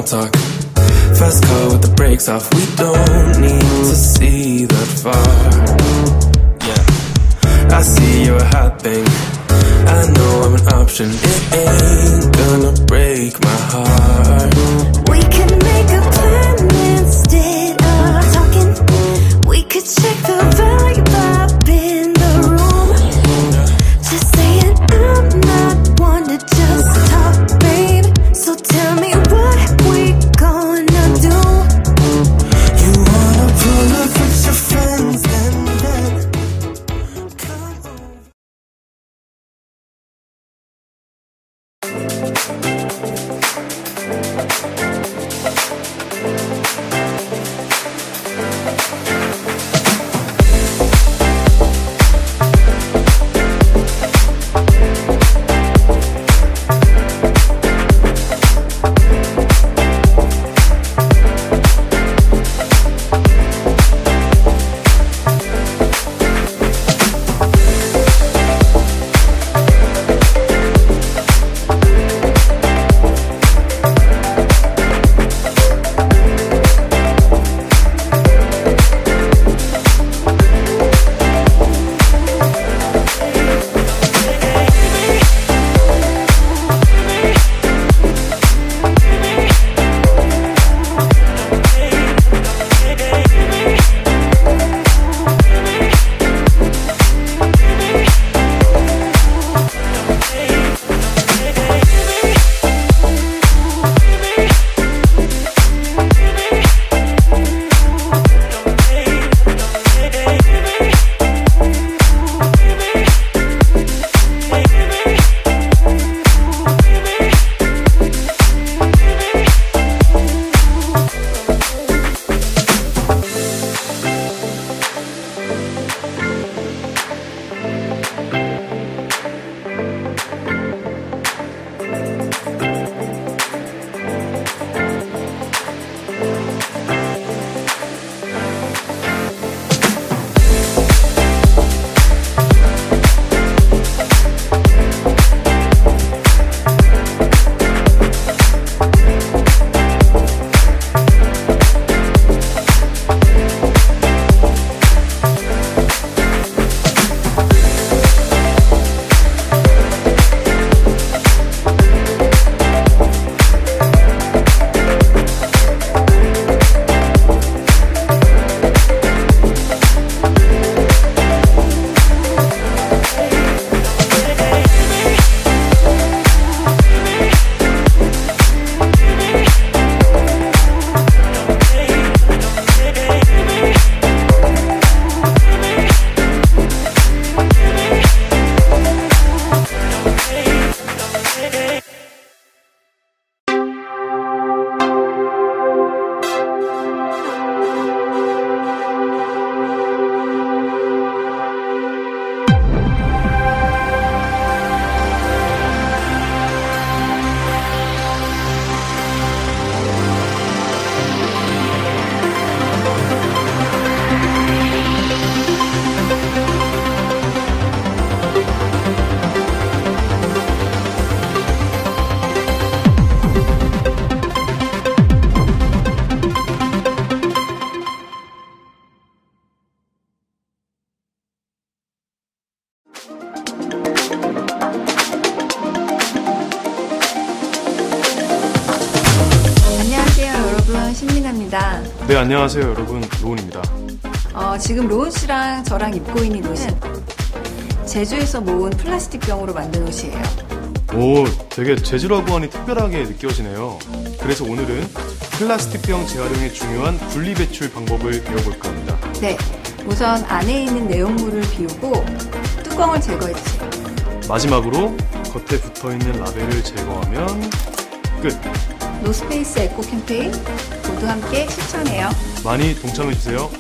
small talk. Fast car with the brakes off. We don't need to see that far. Yeah, I see you're a hot thing. I know I'm an option. It ain't gonna break my heart. We can make a plan instead of talking. We could check the vibe up in the room. Just saying I'm not one to just talk, babe. So tell me what we gonna do. You wanna pull up with your friends and then come over. 신민아입니다. 네, 안녕하세요 여러분, 로운입니다. 지금 로운 씨랑 저랑 입고 있는 옷은 제주에서 모은 플라스틱 병으로 만든 옷이에요. 오, 되게 제주라고 하니 특별하게 느껴지네요. 그래서 오늘은 플라스틱 병 재활용의 중요한 분리배출 방법을 배워볼까 합니다. 네, 우선 안에 있는 내용물을 비우고 뚜껑을 제거해주세요. 마지막으로 겉에 붙어있는 라벨을 제거하면 끝! 노스페이스 에코 캠페인 모두 함께 실천해요. 많이 동참해주세요.